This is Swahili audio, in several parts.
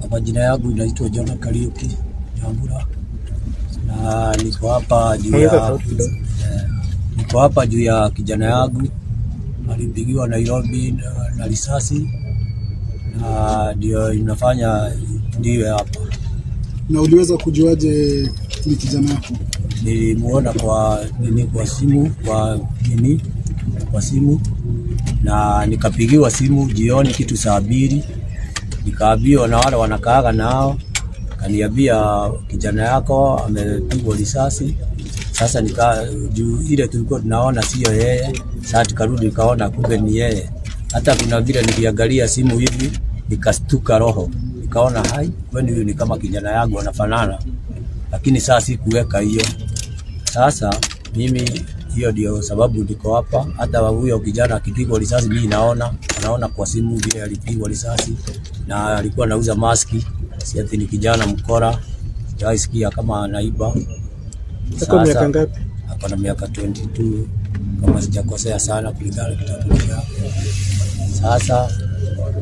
Majina yangu inaitwa John Kariuki Nyambura, na niko hapa juu ya kijana yangu alipigiwa Nairobi na risasi, na ndio inafanya ndio hapa. Na uliweza kujuaje ni kijana yako? Nilimuona kwa simu na nikapigiwa simu jioni kitu saa 2, nikaambiwa na wale wanakaaga nao, kaniambia kijana yako amepigwa risasi. Sasa juu ile tulikuwa tunaona sio yeye, sasa tukarudi nikaona kumbe ni yeye. Hata kuna vile niliangalia simu hivi nikastuka roho, nikaona hai kwani huyu ni kama kijana yangu anafanana, lakini sasa sikuweka hiyo. Sasa mimi hiyo ndio sababu niko hapa. Hata huyo kijana akipigwa risasi mimi naona kwa simu vile alipigwa risasi, na alikuwa anauza maski, si ati ni kijana mkora. Sikia kama anaiba. Sasa miaka ngapi? Hapa na miaka 22 kama sijakosea sana kulingana na kitambulisho. Sasa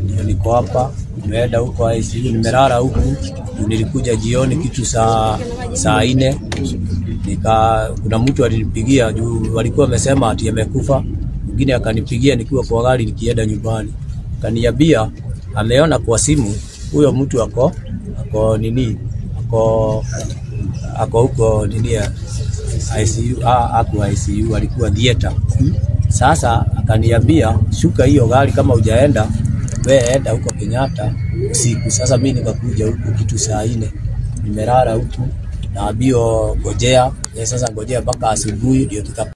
ndio niko hapa, nimeenda huko ICU, nimelala huku. Nilikuja jioni kitu saa 4, kuna mtu alinipigia juu walikuwa wamesema ati amekufa. Mwingine akanipigia nikiwa kwa gari nikienda nyumbani, kaniambia ameona kwa simu huyo mtu ako huko ICU, ICU alikuwa theater. Sasa akaniambia shuka hiyo gari, kama hujaenda wewe enda huko Kenyatta usiku. Sasa mimi nikakuja huko kitu saa 4, nimelala huko na bio ngojea. Sasa ngojea mpaka asubuhi ndio